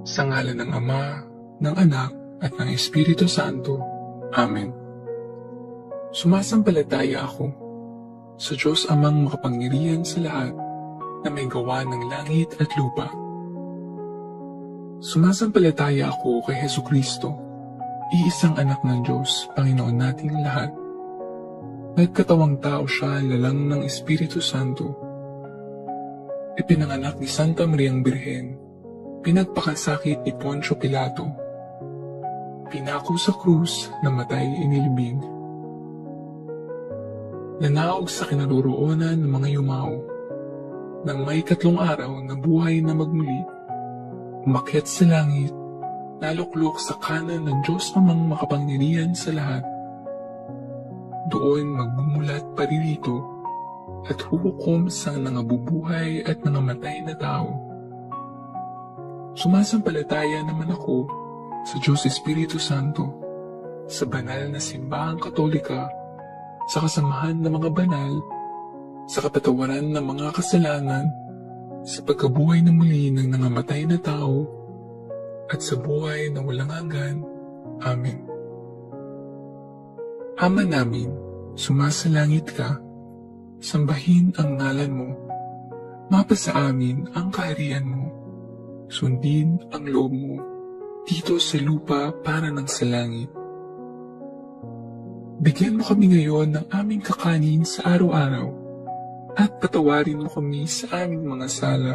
Sa ngalan ng Ama, ng Anak, at ng Espiritu Santo. Amen. Sumasampalataya ako sa Diyos Amang makapangyarihan sa lahat na may gawa ng langit at lupa. Sumasampalataya ako kay Hesukristo, iisang anak ng Diyos, Panginoon nating lahat. Nagkatawang tao siya lalang ng Espiritu Santo. Ipinanganak ni Santa Mariang Birhen, pinagpakasakit ni Poncio Pilato, pinako sa krus, namatay inilibing, nanaog sa kinaroroonan ng mga yumao, nang may 3 araw na buhay na magmuli, umakyat sa langit, naluklok sa kanan ng Diyos Amang makapangyarihan sa lahat. Doon magbumulat paririto at huhukom sa nangabubuhay at nangamatay na tao. Sumasampalataya naman ako sa Diyos Espiritu Santo, sa banal na simbahang katolika, sa kasamahan ng mga banal, sa kapatawaran ng mga kasalanan, sa pagkabuhay na muli ng nangamatay na tao, at sa buhay na walang hanggan. Amen. Ama namin, sumasalangit ka, sambahin ang ngalan mo, mapasa amin ang kaharian mo, sundin ang loob mo, dito sa lupa para ng sa langit. Bigyan mo kami ngayon ng aming kakanin sa araw-araw, at patawarin mo kami sa aming mga sala,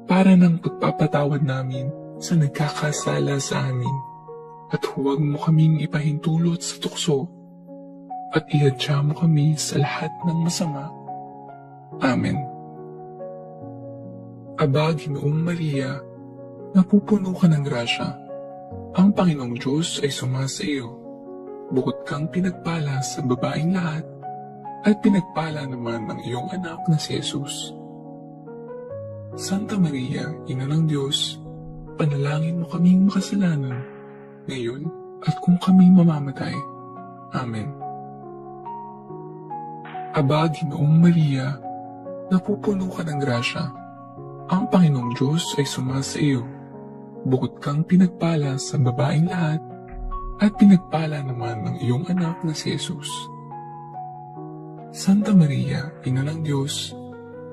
para ng pagpapatawad namin sa nagkakasala sa amin, at huwag mo kaming ipahintulot sa tukso, at ihadya mo kami sa lahat ng masama. Amen. Aba, Ginoong Maria, napupuno ka ng grasya. Ang Panginoong Diyos ay sumasa iyo. Bukod kang pinagpala sa babaeng lahat, at pinagpala naman ng iyong anak na si Jesus. Santa Maria, Ina ng Diyos, panalangin mo kaming makasalanan, ngayon at kung kami mamamatay. Amen. Aba, Ginoong Maria, napupuno ka ng grasya. Ang Panginoong Diyos ay sumasa iyo. Bukod kang pinagpala sa babaeng lahat, at pinagpala naman ng iyong anak na si Jesus. Santa Maria, Ina ng Diyos,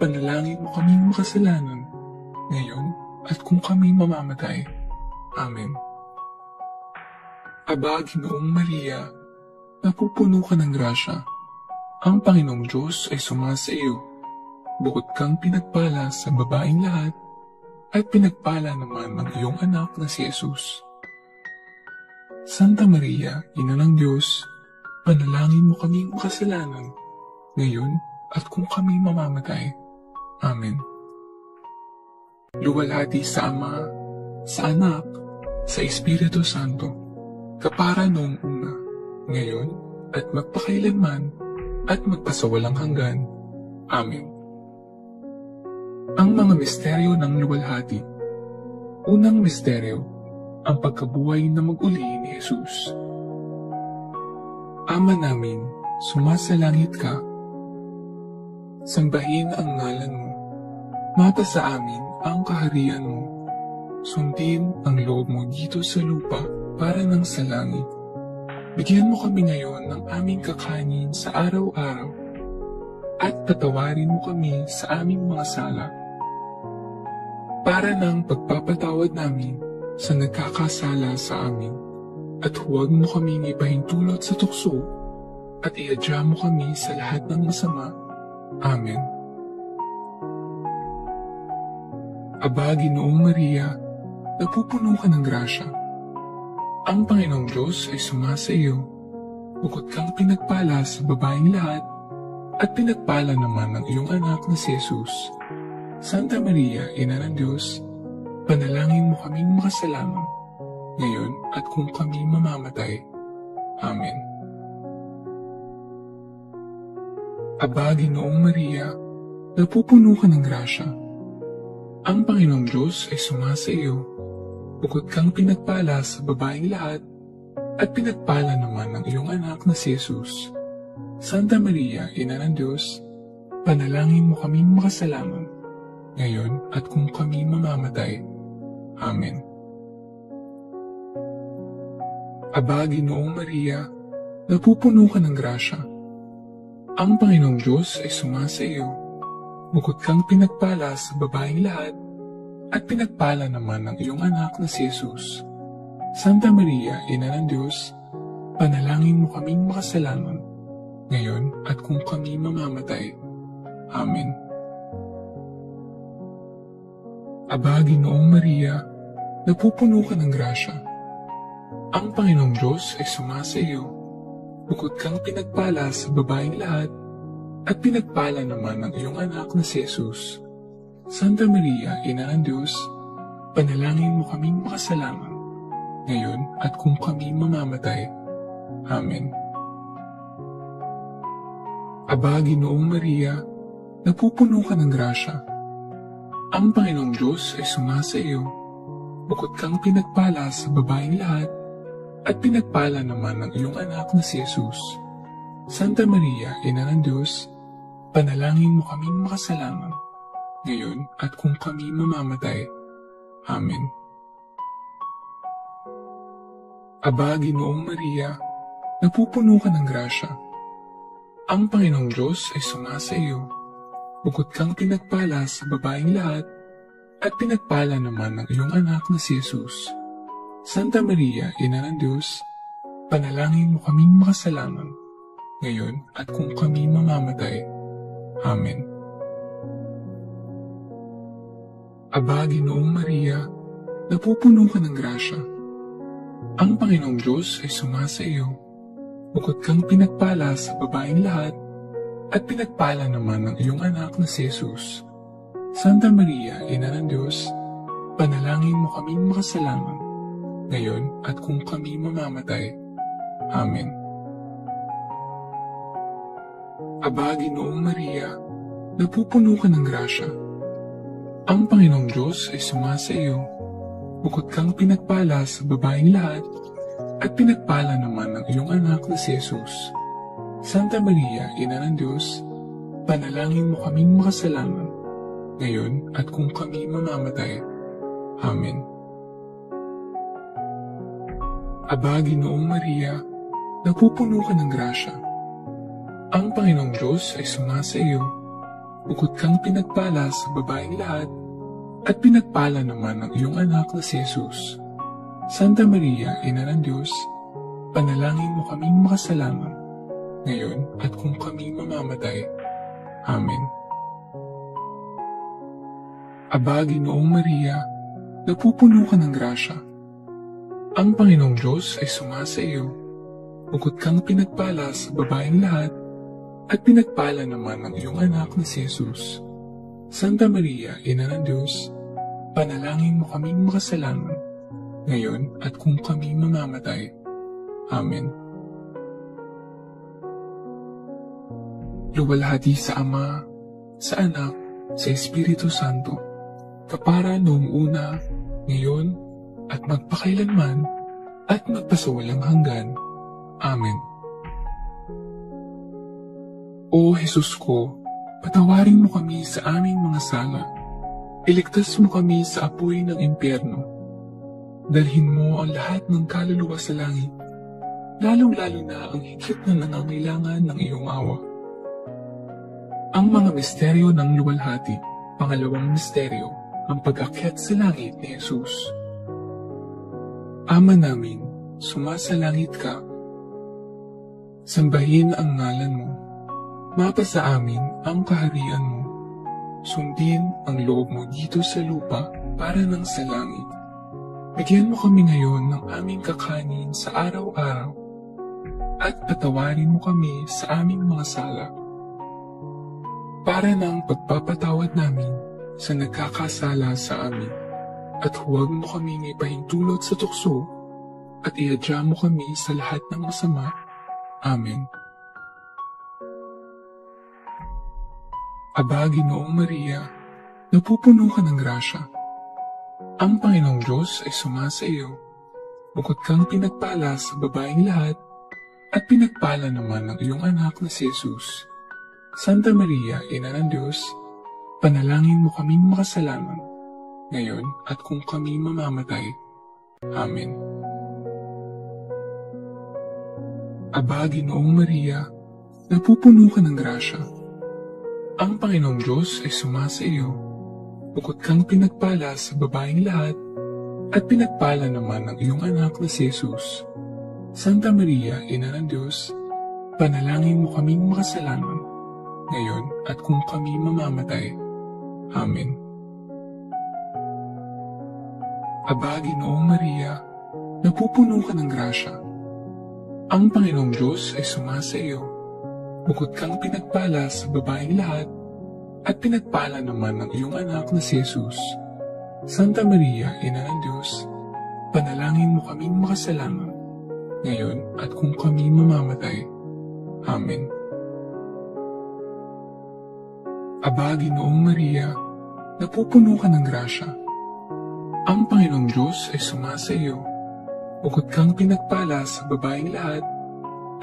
panalangin mo kaming makasalanan, ngayon at kung kami mamamatay. Amen. Aba, Ginoong Maria, napupuno ka ng grasya. Ang Panginoong Diyos ay sumasa iyo. Bukod kang pinagpala sa babaeng lahat, at pinagpala naman ng iyong anak na si Jesus. Santa Maria, Ina ng Diyos, panalangin mo kaming makasalanan, ngayon at kung kami mamamatay. Amen. Luwalhati sa Ama, sa Anak, sa Espiritu Santo, kapara noong una, ngayon at magpakailanman, at magpasawalang hanggan. Amen. Ang mga misteryo ng luwalhati. Unang misteryo, ang pagkabuhay na mag-uli ni Jesus. Ama namin, sumasalangit ka. Sambahin ang ngalan mo. Mapasa amin ang kaharian mo. Sundin ang loob mo dito sa lupa para ng sa langit. Bigyan mo kami ngayon ng aming kakanin sa araw-araw, at patawarin mo kami sa aming mga sala, para ng pagpapatawad namin sa nagkakasala sa amin, at huwag mo kaming ipahintulot sa tukso, at ihadya mo kami sa lahat ng masama. Amen. Aba, Ginoong Maria, napupuno ka ng grasya. Ang Panginoong Diyos ay sumasa iyo. Bukod kang pinagpala sa babaeng lahat, at pinagpala naman ng iyong anak na si Jesus. Santa Maria, Ina ng Diyos, panalangin mo kaming makasalanan, ngayon at kung kami mamamatay. Amen. Aba, Ginoong Maria, napupuno ka ng grasya. Ang Panginoong Diyos ay sumasa iyo. Bukod kang pinagpala sa babaeng lahat, at pinagpala naman ng iyong anak na si Jesus. Santa Maria, Ina ng Diyos, panalangin mo kaming makasalanan, ngayon at kung kami mamamatay. Amen. Aba, Ginoong Maria, napupuno ka ng grasya. Ang Panginoong Diyos ay sumasa iyo. Bukod kang pinagpala sa babaeng lahat, at pinagpala naman ng iyong anak na si Jesus. Santa Maria, Ina ng Diyos, panalangin mo kaming makasalanan, ngayon at kung kami mamamatay. Amen. Aba, Ginoong Maria, napupuno ka ng grasya. Ang Panginoong Diyos ay sumasa iyo. Bukod kang pinagpala sa babaeng lahat, at pinagpala naman ng iyong anak na si Jesus. Santa Maria, Ina ng Diyos, panalangin mo kaming makasalanan, ngayon at kung kami mamamatay. Amen. Aba, Ginoong Maria, napupuno ka ng grasya. Ang Panginoong Diyos ay sumasa iyo. Bukod kang pinagpala sa babaeng lahat, at pinagpala naman ng iyong anak na si Jesus. Santa Maria, Ina ng Diyos, panalangin mo kaming makasalanan, ngayon at kung kami mamamatay. Amen. Aba, Ginoong Maria, napupuno ka ng grasya. Ang Panginoong Diyos ay sumasa iyo. Bukod kang pinagpala sa babaeng lahat, at pinagpala naman ng iyong anak na si Jesus. Santa Maria, Ina ng Diyos, panalangin mo kaming makasalanan, ngayon at kung kami mamamatay. Amen. Aba, Ginoong Maria, napupuno ka ng grasya. Ang Panginoong Diyos ay sumasa iyo. Bukod kang pinagpala sa babaeng lahat, at pinagpala naman ng iyong anak na si Jesus. Santa Maria, Ina ng Diyos, panalangin mo kaming makasalanan, ngayon at kung kami mamamatay. Amen. Aba, Ginoong Maria, napupuno ka ng grasya. Ang Panginoong Diyos ay sumasa iyo. Bukod kang pinagpala sa babaeng lahat, at pinagpala naman ng iyong anak na si Jesus. Santa Maria, Ina ng Diyos, panalangin mo kaming makasalanan, ngayon at kung kami mamamatay. Amen. Aba, Ginoong Maria, napupuno ka ng grasya. Ang Panginoong Diyos ay sumasa iyo. Bukod kang pinagpala sa babaeng lahat, at pinagpala naman ng iyong anak na si Jesus. Santa Maria, Ina ng Diyos, panalangin mo kaming makasalanan, ngayon at kung kami mamamatay. Amen. Aba, Ginoong Maria, napupuno ka ng grasya. Ang Panginoong Diyos ay sumasa iyo. Bukod kang pinagpala sa babaeng lahat, at pinagpala naman ng iyong anak na si Jesus. Santa Maria, Ina ng Diyos, panalangin mo kaming makasalanan, ngayon at kung kami mamamatay. Amen. Luwalhati sa Ama, sa Anak, sa Espiritu Santo, kapara noong una, ngayon, at magpakailanman, at magpasawalang hanggan. Amen. O Jesus ko, patawarin mo kami sa aming mga sala. Iligtas mo kami sa apoy ng impyerno. Dalhin mo ang lahat ng kaluluwa sa langit, lalong-lalo na ang higit na nangangailangan ng iyong awa. Ang mga misteryo ng luwalhati. Pangalawang misteryo, ang pag-akyat sa langit ni Jesus. Ama namin, sumasalangit ka. Sambahin ang ngalan mo. Mapasa amin ang kaharian mo. Sundin ang loob mo dito sa lupa para ng sa langit. Bigyan mo kami ngayon ng aming kakanin sa araw-araw at patawarin mo kami sa aming mga sala para ng pagpapatawad namin sa nagkakasala sa amin. At huwag mo kaming ipahintulot sa tukso at ihadya mo kami sa lahat ng masama. Amen. Aba, Ginoong Maria, napupuno ka ng grasya. Ang Panginoong Diyos ay sumasa iyo. Bukod kang pinagpala sa babaeng lahat, at pinagpala naman ng iyong anak na si Jesus. Santa Maria, Ina ng Diyos, panalangin mo kaming makasalanan, ngayon at kung kami mamamatay. Amen. Aba, Ginoong Maria, napupuno ka ng grasya. Ang Panginoong Diyos ay sumasa iyo. Bukod kang pinagpala sa babaeng lahat, at pinagpala naman ang iyong anak na si Jesus. Santa Maria, Ina ng Diyos, panalangin mo kaming makasalanan, ngayon at kung kami mamamatay. Amen. Aba, Ginoong Maria, napupuno ka ng grasya. Ang Panginoong Diyos ay sumasa iyo. Bukod kang pinagpala sa babaeng lahat, at pinagpala naman ang iyong anak na si Jesus. Santa Maria, Ina ng Diyos, panalangin mo kaming makasalanan, ngayon at kung kami mamamatay. Amen. Aba, Ginoong Maria, napupuno ka ng grasya. Ang Panginoong Diyos ay sumasa iyo. Bukod kang pinagpala sa babaeng lahat,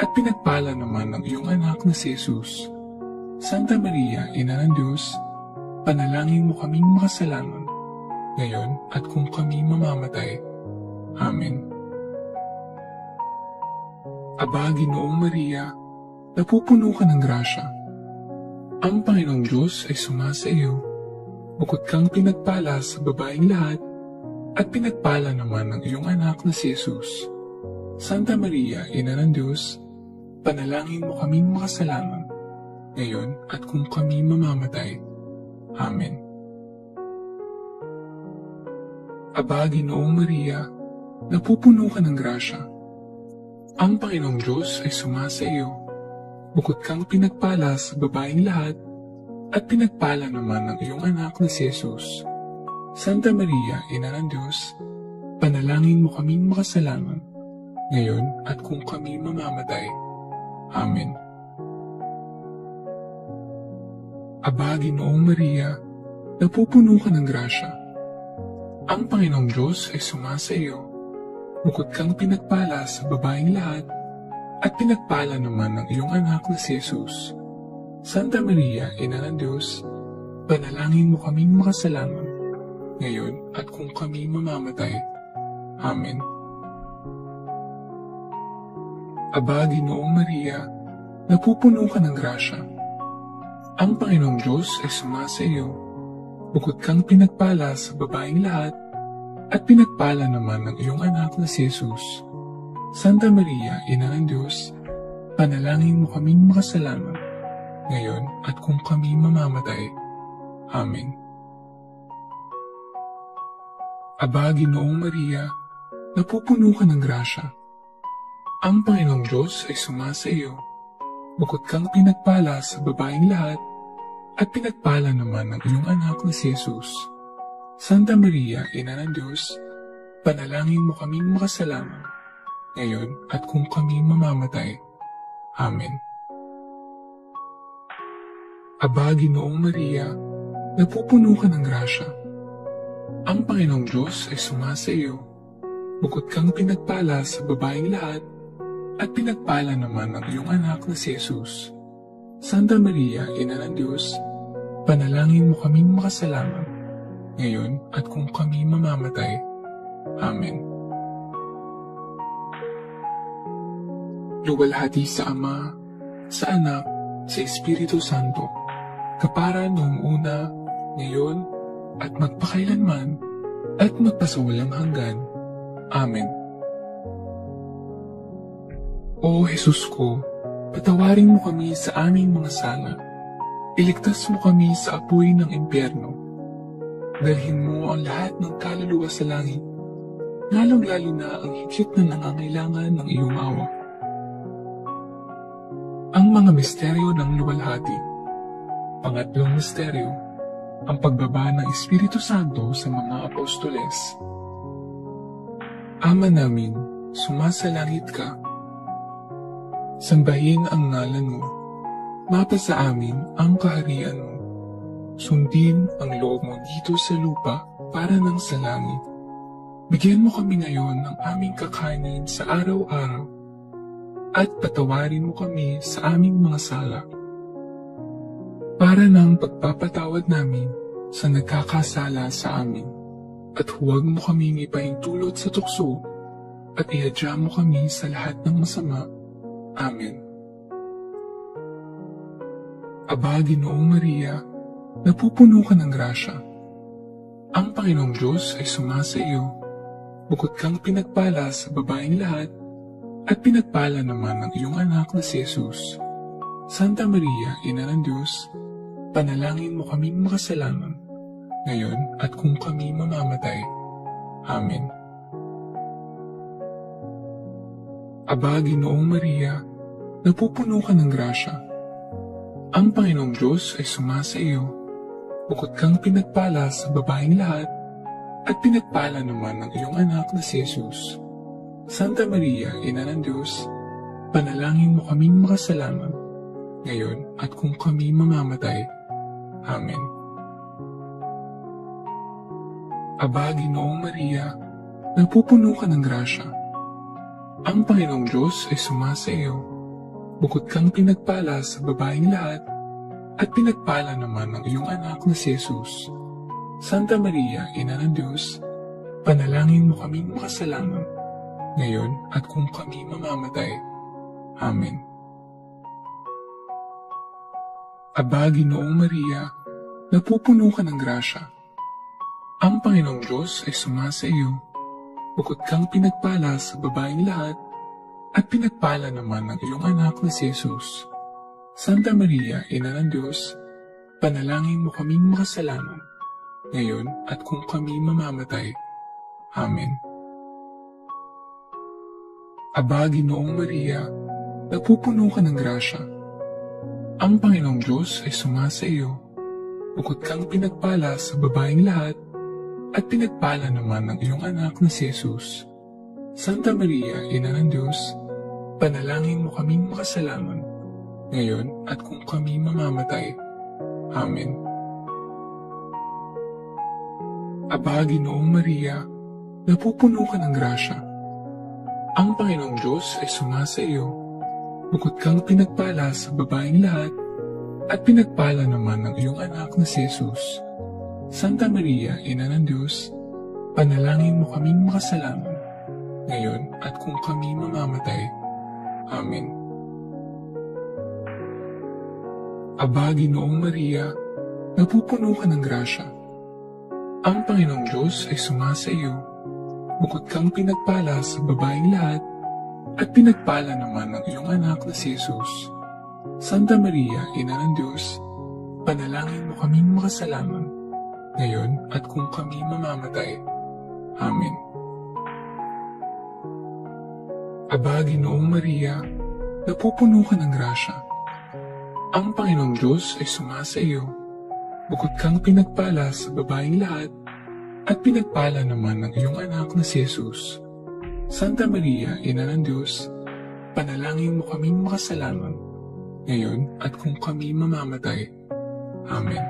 at pinagpala naman ang iyong anak na si Jesus. Santa Maria, Ina ng Diyos, panalangin mo kaming makasalanan, ngayon at kung kami mamamatay. Amen. Aba, Ginoong Maria, napupuno ka ng grasya. Ang Panginoong Diyos ay sumasa iyo. Bukod kang pinagpala sa babaeng lahat, at pinagpala naman ang iyong anak na si Jesus. Santa Maria, Ina ng Diyos, panalangin mo kaming makasalanan, ngayon at kung kami mamamatay. Amen. Aba, Ginoong Maria, napupuno ka ng grasya. Ang Panginoong Diyos ay sumasa iyo. Bukod kang pinagpala sa babaeng lahat, at pinagpala naman ang iyong anak na si Jesus. Santa Maria, Ina ng Diyos, panalangin mo kaming makasalanan, ngayon at kung kami mamamatay. Amen. Aba, Ginoong Maria, napupuno ka ng grasya. Ang Panginoong Diyos ay sumasa iyo. Bukod kang pinagpala sa babaeng lahat, at pinagpala naman ang iyong anak na si Jesus. Santa Maria, Ina ng Diyos, panalangin mo kaming makasalanan, ngayon at kung kami mamamatay. Amen. Aba, Ginoong Maria, napupuno ka ng grasya. Ang Panginoong Diyos ay sumasa iyo. Bukod kang pinagpala sa babaeng lahat, at pinagpala naman ang iyong anak na si Jesus. Santa Maria, Ina ng Diyos, panalangin mo kaming makasalanan, ngayon at kung kami mamamatay. Amen. Aba, Ginoong Maria, napupuno ka ng grasya. Ang Panginoong Diyos ay sumasa iyo. Bukod kang pinagpala sa babaeng lahat, at pinagpala naman ang iyong anak na si Jesus. Santa Maria, Ina ng Diyos, panalangin mo kaming makasalanan, ngayon at kung kami mamamatay. Amen. Aba, Ginoong Maria, napupuno ka ng grasya. Ang Panginoong Diyos ay sumasa iyo. Bukod kang pinagpala sa babaeng lahat, at pinagpala naman ang iyong anak na si Jesus. Santa Maria, Ina ng Diyos, panalangin mo kaming makasalanan, ngayon at kung kami mamamatay. Amen. Luwalhati sa Ama, sa Anak, sa Espiritu Santo, kapara noong una, ngayon, at magpakailanman, at magpasawalang hanggan. Amen. O Jesus ko, patawarin mo kami sa aming mga sala. Iligtas mo kami sa apoy ng impyerno. Dalhin mo ang lahat ng kaluluwa sa langit, lalong-lalo na ang higit na nangangailangan ng iyong awa. Ang mga misteryo ng luwalhati. Pangatlong misteryo, ang pagbaba ng Espiritu Santo sa mga apostoles. Ama namin, sumasalangit ka. Sambahin ang ngalan mo. Mapasa amin ang kaharian mo. Sundin ang loob mo dito sa lupa para ng sa langit. Bigyan mo kami ngayon ng aming kakanin sa araw-araw at patawarin mo kami sa aming mga sala para ng pagpapatawad namin sa nagkakasala sa amin. at huwag mo kaming ipahintulot sa tukso, at ihadya mo kami sa lahat ng masama. Amen. Aba, Ginoong Maria, napupuno ka ng grasya. Ang Panginoong Diyos ay sumasa iyo. Bukod kang pinagpala sa babaeng lahat, at pinagpala naman ng iyong anak na si Jesus. Santa Maria, Ina ng Diyos, panalangin mo kaming makasalanan, ngayon at kung kami mamamatay. Amen. Aba, Ginoong Maria, napupuno ka ng grasya. Ang Panginoong Diyos ay sumasa iyo. Bukod kang pinagpala sa babaeng lahat, at pinagpala naman ng iyong anak na si Jesus. Santa Maria, Ina ng Diyos, panalangin mo kaming makasalanan, ngayon at kung kami mamamatay. Amen. Aba, Ginoong Maria, napupuno ka ng grasya. Ang Panginoong Diyos ay sumasa iyo. Bukod kang pinagpala sa babaeng lahat, at pinagpala naman ng iyong anak na si Jesus. Santa Maria, Ina ng Diyos, panalangin mo kaming makasalanan, ngayon at kung kami mamamatay. Amen. Aba, Ginoong Maria, napupuno ka ng grasya. Ang Panginoong Diyos ay sumasa iyo. Bukod kang pinagpala sa babaeng lahat, at pinagpala naman ng iyong anak na si Jesus. Santa Maria, Ina ng Diyos, panalangin mo kaming makasalanan, ngayon at kung kami mamamatay. Amen. Aba, Ginoong Maria, napupuno ka ng grasya. Ang Panginoong Diyos ay sumasa iyo. Bukod kang pinagpala sa babaeng lahat, at pinagpala naman ng iyong anak na si Jesus. Santa Maria, Ina ng Diyos, panalangin mo kaming makasalanan, ngayon at kung kami mamamatay. Amen. Aba, Ginoong Maria, napupuno ka ng grasya. Ang Panginoong Diyos ay sumasa iyo. Bukod kang pinagpala sa babaeng lahat, at pinagpala naman ng iyong anak na si Jesus. Santa Maria, Ina ng Diyos, panalangin mo kaming makasalanan, ngayon at kung kami mamamatay. Amen. Aba, Ginoong Maria, napupuno ka ng grasya. Ang Panginoong Diyos ay sumasa iyo. Bukod kang pinagpala sa babaeng lahat, at pinagpala naman ng iyong anak na si Jesus. Santa Maria, Ina ng Diyos, panalangin mo kaming makasalanan, ngayon at kung kami mamamatay. Amen. Aba, Ginoong Maria, napupuno ka ng grasya. Ang Panginoong Diyos ay sumasa iyo. Bukod kang pinagpala sa babaeng lahat, at pinagpala naman ng iyong anak na si Jesus. Santa Maria, Ina ng Diyos, panalangin mo kaming makasalanan, ngayon at kung kami mamamatay. Amen.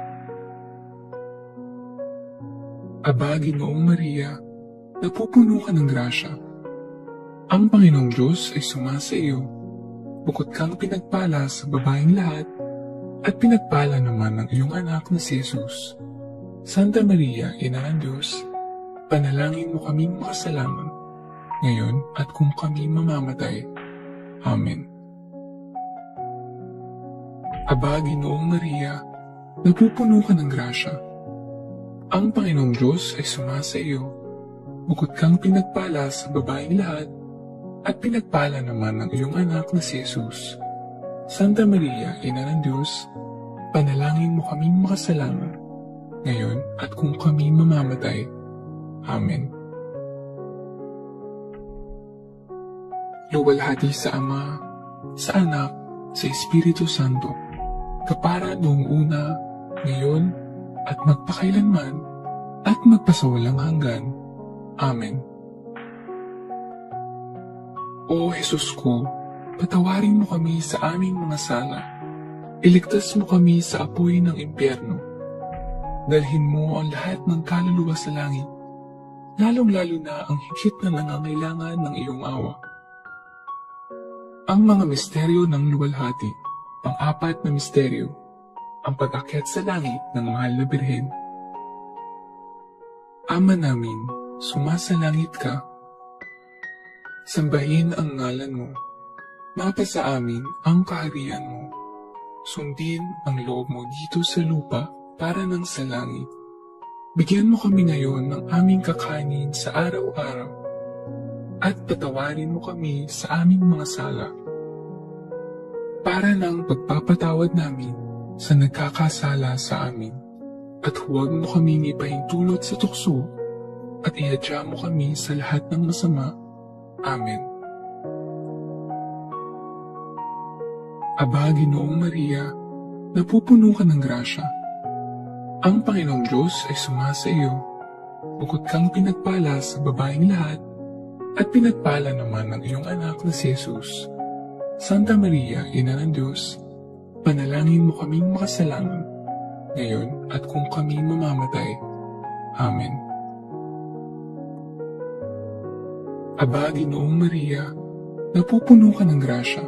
Aba, Ginoong Maria, napupuno ka ng grasya. Ang Panginoong Diyos ay sumasa iyo. Bukod kang pinagpala sa babaeng lahat, at pinagpala naman ng iyong anak na si Jesus. Santa Maria, Ina ng Diyos, panalangin mo kaming makasalanan, ngayon at kung kami mamamatay. Amen. Aba, Ginoong Maria, napupuno ka ng grasya. Ang Panginoong Diyos ay sumasa iyo. Bukod kang pinagpala sa babaeng lahat, at pinagpala naman ng iyong anak na si Jesus. Santa Maria, Ina ng Diyos, panalangin mo kaming makasalanan, ngayon at kung kami mamamatay. Amen. Luwalhati sa Ama, sa Anak, sa Espiritu Santo, kapara noong una, ngayon, at magpakailanman, at magpasawalang hanggan. Amen. O Jesus ko, patawarin mo kami sa aming mga sala. Iligtas mo kami sa apoy ng impyerno. Dalhin mo ang lahat ng kaluluwa sa langit, lalong-lalo na ang higit na nangangailangan ng iyong awa. Ang mga misteryo ng luwalhati, pang-apat na misteryo, ang pag-akyat sa langit ng mahal na Birhen. Ama namin, sumasalangit ka. Sambahin ang ngalan mo. Mapasa amin ang kaharian mo. Sundin ang loob mo dito sa lupa para ng sa langit. Bigyan mo kami ngayon ng aming kakanin sa araw-araw. At patawarin mo kami sa aming mga sala. Para ng pagpapatawad namin sa nagkakasala sa amin. At huwag mo kaming ipahintulot sa tukso at ihadya mo kami sa lahat ng masama. Amen. Aba, Ginoong Maria, napupuno ka ng grasya. Ang Panginoong Diyos ay sumasa iyo. Bukod kang pinagpala sa babaeng lahat, at pinagpala naman ng iyong anak na si Jesus. Santa Maria, Ina ng Diyos, panalangin mo kaming makasalanan, ngayon at kung kami mamamatay. Amen. Aba, Ginoong Maria, napupuno ka ng grasya.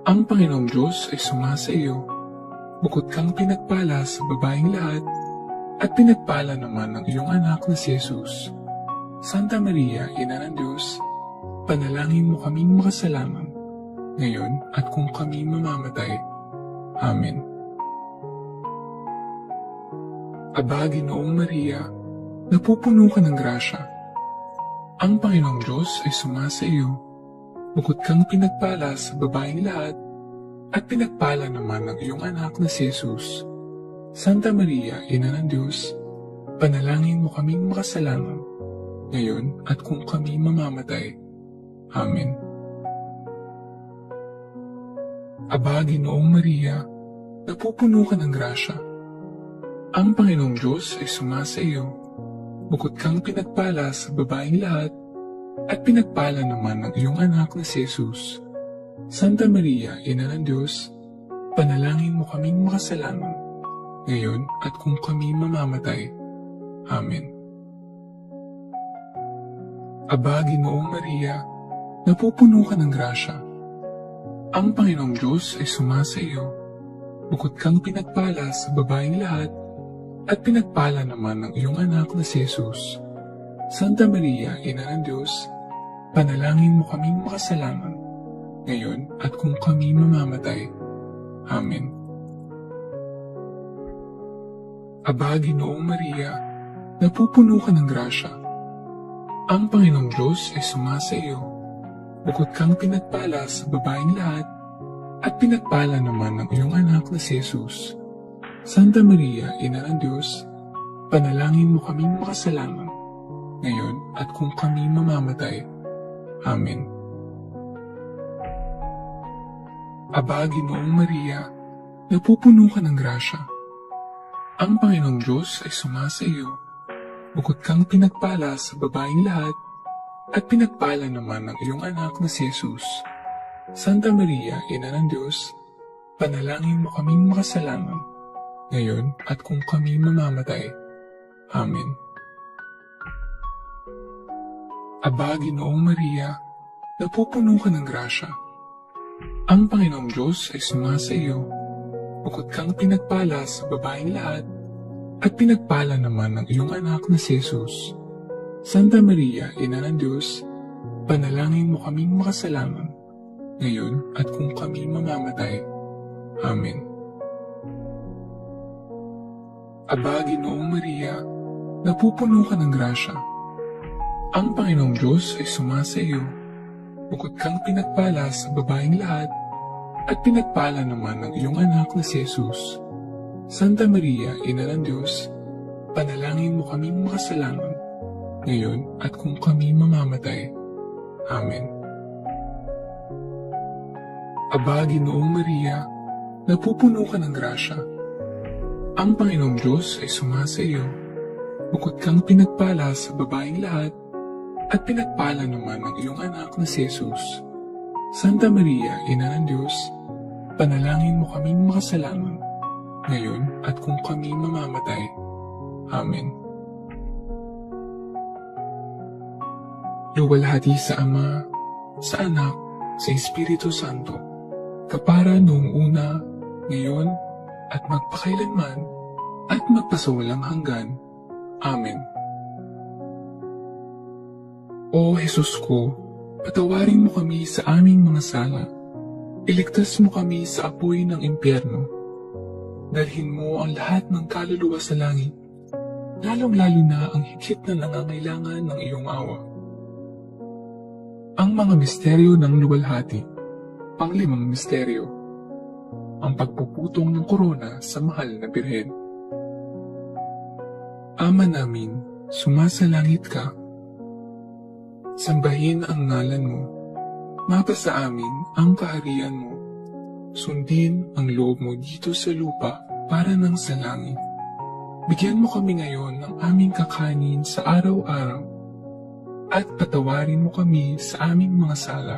Ang Panginoong Diyos ay sumasa iyo. Bukod kang pinagpala sa babaeng lahat, at pinagpala naman ng iyong anak na si Jesus. Santa Maria, Ina ng Diyos, panalangin mo kaming makasalanan, ngayon at kung kami mamamatay. Amen. Aba, Ginoong Maria, napupuno ka ng grasya. Ang Panginoong Diyos ay sumasa iyo. Bukod kang pinagpala sa babaeng lahat, at pinagpala naman ng iyong anak na si Jesus. Santa Maria, Ina ng Diyos, panalangin mo kaming makasalanan, ngayon at kung kami mamamatay. Amen. Aba, Ginoong Maria, napupuno ka ng grasya. Ang Panginoong Diyos ay sumasa iyo. Bukod kang pinagpala sa babaeng lahat, at pinagpala naman ng iyong anak na si Jesus. Santa Maria, Ina ng Diyos, panalangin mo kaming makasalanan, ngayon at kung kami mamamatay. Amen. Aba, Ginoong Maria, napupuno ka ng grasya. Ang Panginoong Diyos ay sumasa iyo. Bukod kang pinagpala sa babaeng lahat, at pinagpala naman ng iyong anak na si Jesus. Santa Maria, Ina ng Diyos, panalangin mo kaming makasalanan, ngayon at kung kami mamamatay. Amen. Aba, Ginoong Maria, napupuno ka ng grasya. Ang Panginoong Diyos ay sumasa iyo. Bukod kang pinagpala sa babaeng lahat, at pinagpala naman ng iyong anak na si Jesus. Santa Maria, Ina ng Diyos, panalangin mo kaming makasalanan, ngayon at kung kami mamamatay. Amen. Aba, Ginoong Maria, napupuno ka ng grasya. Ang Panginoong Diyos ay sumasa iyo. Bukod kang pinagpala sa babaeng lahat, at pinagpala naman ng iyong anak na si Jesus. Santa Maria, Ina ng Diyos, panalangin mo kaming makasalanan, ngayon at kung kami mamamatay. Amen. Aba, Ginoong Maria, napupuno ka ng grasya. Ang Panginoong Diyos ay sumasa iyo. Bukod kang pinagpala sa babaeng lahat, at pinagpala naman ng iyong anak na si Jesus. Santa Maria, Ina ng Diyos, panalangin mo kaming makasalanan, ngayon at kung kami mamamatay. Amen. Aba, Ginoong Maria, napupuno ka ng grasya. Ang Panginoong Diyos ay sumasa iyo. Bukod kang pinagpala sa babaeng lahat, at pinagpala naman ng iyong anak na si Jesus. Santa Maria, Ina ng Diyos, panalangin mo kaming makasalanan, ngayon at kung kami mamamatay. Amen. Aba, Ginoong Maria, napupuno ka ng grasya. Ang Panginoong Diyos ay sumasa iyo. Bukod kang pinagpala sa babaeng lahat, at pinagpala naman ng iyong anak na si Jesus. Santa Maria, Ina ng Diyos, panalangin mo kaming makasalanan, ngayon at kung kami mamamatay. Amen. Luwalhati sa Ama, sa Anak, sa Espiritu Santo, kapara noong una, ngayon, at magpakailanman, at magpasawalang hanggan. Amen. O Jesus ko, patawarin mo kami sa aming mga sala. Iligtas mo kami sa apoy ng impyerno. Dalhin mo ang lahat ng kaluluwa sa langit, lalong-lalo na ang higit na nangangailangan ng iyong awa. Ang mga misteryo ng luwalhati. Panglimang misteryo. Ang pagpuputong ng korona sa mahal na birhen. Ama namin, sumasalangit ka. Sambahin ang ngalan mo. Mapasa amin ang kaharian mo. Sundin ang loob mo dito sa lupa para ng sa langit. Bigyan mo kami ngayon ng aming kakanin sa araw-araw at patawarin mo kami sa aming mga sala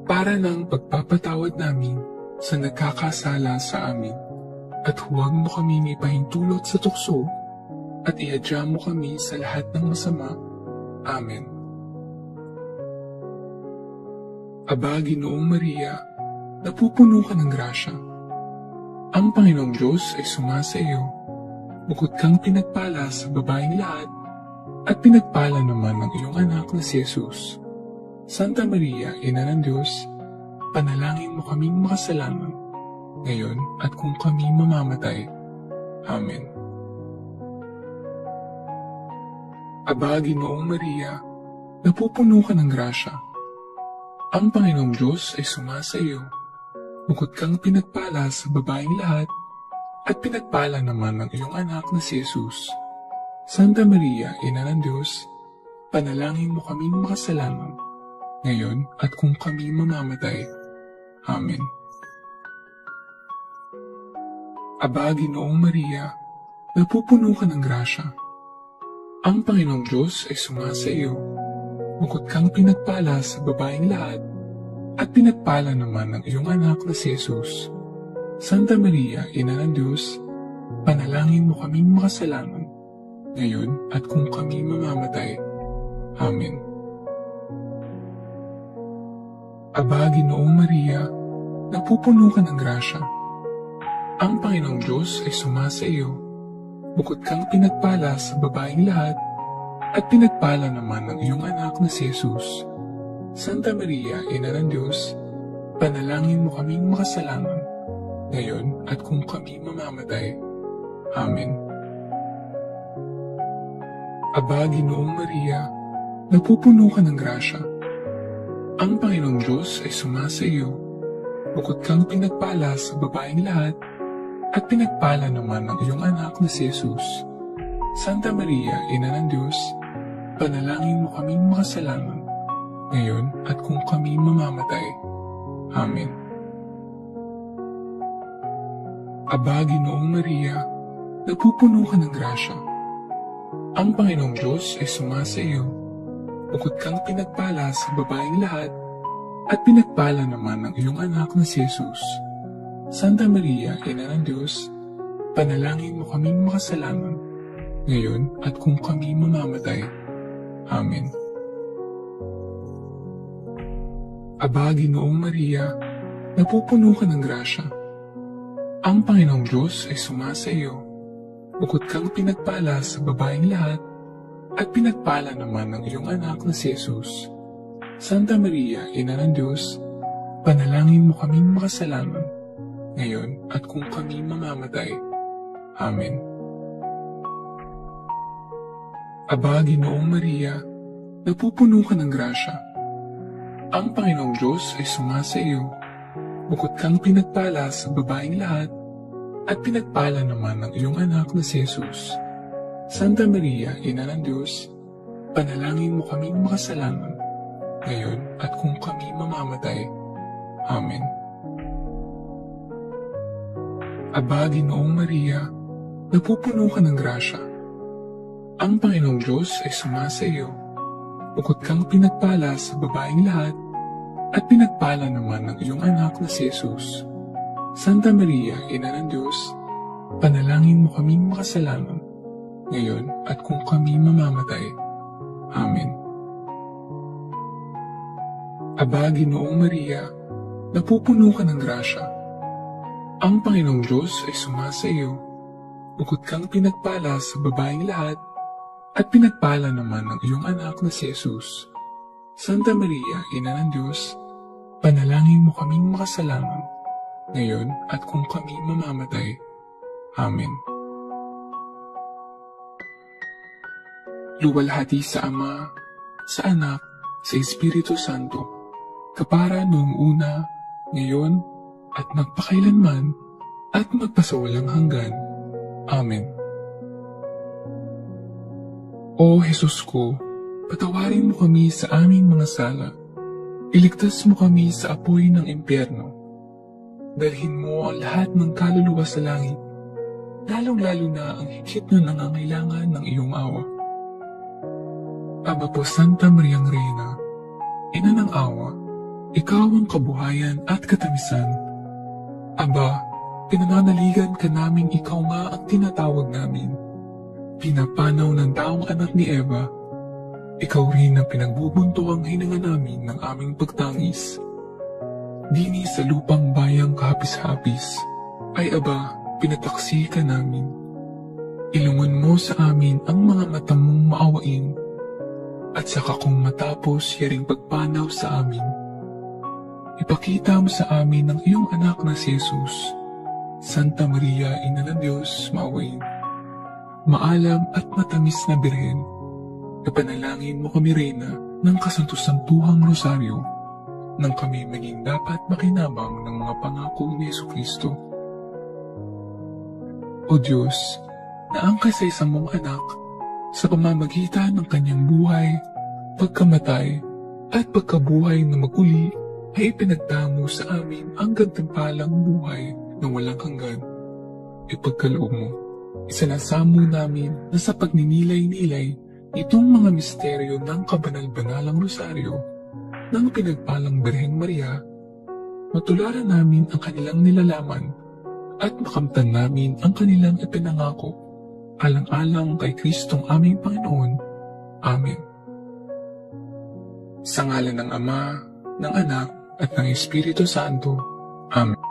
para ng pagpapatawad namin sa nagkakasala sa amin, at huwag mo kami ipahintulot sa tukso at ihadya mo kami sa lahat ng masama. Amen. Aba, Ginoong Maria, napupuno ka ng grasya. Ang Panginoong Diyos ay sumasa iyo. Bukod kang pinagpala sa babaeng lahat, at pinagpala naman ng iyong anak na si Jesus. Santa Maria, Ina ng Diyos, panalangin mo kaming makasalanan, ngayon at kung kami mamamatay. Amen. Aba, Ginoong Maria, napupuno ka ng grasya. Ang Panginoong Diyos ay sumasa iyo. Bukod kang pinagpala sa babaeng lahat, at pinagpala naman ng iyong anak na si Jesus. Santa Maria, Ina ng Diyos, panalangin mo kaming makasalanan, ngayon at kung kami mamamatay. Amen. Aba, Ginoong Maria, napupuno ka ng grasya. Ang Panginoong Diyos ay sumasa iyo. Bukod kang pinagpala sa babaeng lahat, at pinagpala naman ng iyong anak na si Jesus. Santa Maria, Ina ng Diyos, panalangin mo kaming makasalanan, ngayon at kung kami mamamatay. Amen. Aba, Ginoong Maria, napupuno ka ng grasya. Ang Panginoong Diyos ay sumasa iyo. Bukod kang pinagpala sa babaeng lahat, at pinagpala naman ng iyong anak na si Jesus. Santa Maria, Ina ng Diyos, panalangin mo kaming makasalanan, ngayon at kung kami mamamatay. Amen. Aba, Ginoong Maria, napupuno ka ng grasya. Ang Panginoong Diyos ay sumasa iyo. Bukod kang pinagpala sa babaeng lahat, at pinagpala naman ng iyong anak na si Jesus. Santa Maria, Ina ng Diyos, panalangin mo kaming makasalanan, ngayon at kung kami mamamatay. Amen. Aba, Ginoong Maria, napupuno ka ng grasya. Ang Panginoong Diyos ay sumasa iyo. Bukod kang pinagpala sa babaeng lahat, at pinagpala naman ng iyong anak na si Jesus. Santa Maria, Ina ng Diyos, panalangin mo kaming makasalanan, ngayon at kung kami mamamatay. Amen. Aba, Ginoong Maria, napupuno ka ng grasya. Ang Panginoong Diyos ay sumasa iyo. Bukod kang pinagpala sa babaeng lahat, at pinagpala naman ng iyong anak na si Jesus. Santa Maria, Ina ng Diyos, panalangin mo kaming makasalanan, ngayon at kung kami mamamatay. Amen. Aba, Ginoong Maria, napupuno ka ng grasya. Ang Panginoong Diyos ay sumasa iyo. Bukod kang pinagpala sa babaeng lahat, at pinagpala naman ng iyong anak na si Jesus. Santa Maria, Ina ng Diyos, panalangin mo kaming makasalanan, ngayon at kung kami mamamatay. Amen. Aba, Ginoong Maria, napupuno ka ng grasya. Ang Panginoong Diyos ay sumasa iyo. Bukod kang pinagpala sa babaeng lahat, at pinagpala naman ng iyong anak na si Jesus. Santa Maria, Ina ng Diyos, panalangin mo kaming makasalanan, ngayon at kung kami mamamatay. Amen. Aba, Ginoong Maria, napupuno ka ng grasya. Ang Panginoong Diyos ay sumasa iyo. Bukod kang pinagpala sa babaeng lahat, at pinagpala naman ng iyong anak na si Jesus. Santa Maria, Ina ng Diyos, panalangin mo kaming makasalanan, ngayon at kung kami mamamatay. Amen. Luwalhati sa Ama, sa Anak, sa Espiritu Santo, kapara noong una, ngayon, at magpakailanman, at magpasawalang hanggan. Amen. O Jesus ko, patawarin mo kami sa aming mga sala. Iligtas mo kami sa apoy ng impyerno. Dalhin mo ang lahat ng kaluluwa sa langit, lalong-lalo na ang higit na nangangailangan ng iyong awa. Aba po Santa Mariang Reyna, Ina ng awa, ikaw ang kabuhayan at katamisan. Aba, pinananaligan ka naming ikaw nga ang tinatawag namin. Pinapanaw ng taong anak ni Eva, ikaw rin ang pinagbubuntuang hininga namin ng aming pagtangis. Dini sa lupang bayang kahapis-hapis, ay aba, pinataksi ka namin. Ilungan mo sa amin ang mga mata mong maawain, at saka kung matapos yaring pagpanaw sa amin, ipakita mo sa amin ang iyong anak na si Jesus. Santa Maria, Ina ng Diyos, maawain. Maalam at matamis na Birhen, kapanalangin mo kami, Reyna, ng kasanto-santuhang rosaryo, nang kami maging dapat makinabang ng mga pangako ni Jesucristo. O Diyos, na ang kaisa-isang mong anak, sa pamamagitan ng kanyang buhay, pagkamatay, at pagkabuhay na maguli, ay ipinagtamo sa amin ang gantimpalang buhay na walang hanggan. Ipagkaloob mo, isinasamo namin na sa pagninilay-nilay itong mga misteryo ng kabanal-banalang rosaryo ng pinagpalang Birheng Maria, matularan namin ang kanilang nilalaman at makamtan namin ang kanilang ipinangako, alang-alang kay Kristong aming Panginoon. Amen. Sa ngalan ng Ama, ng Anak, at ng Espiritu Santo. Amen.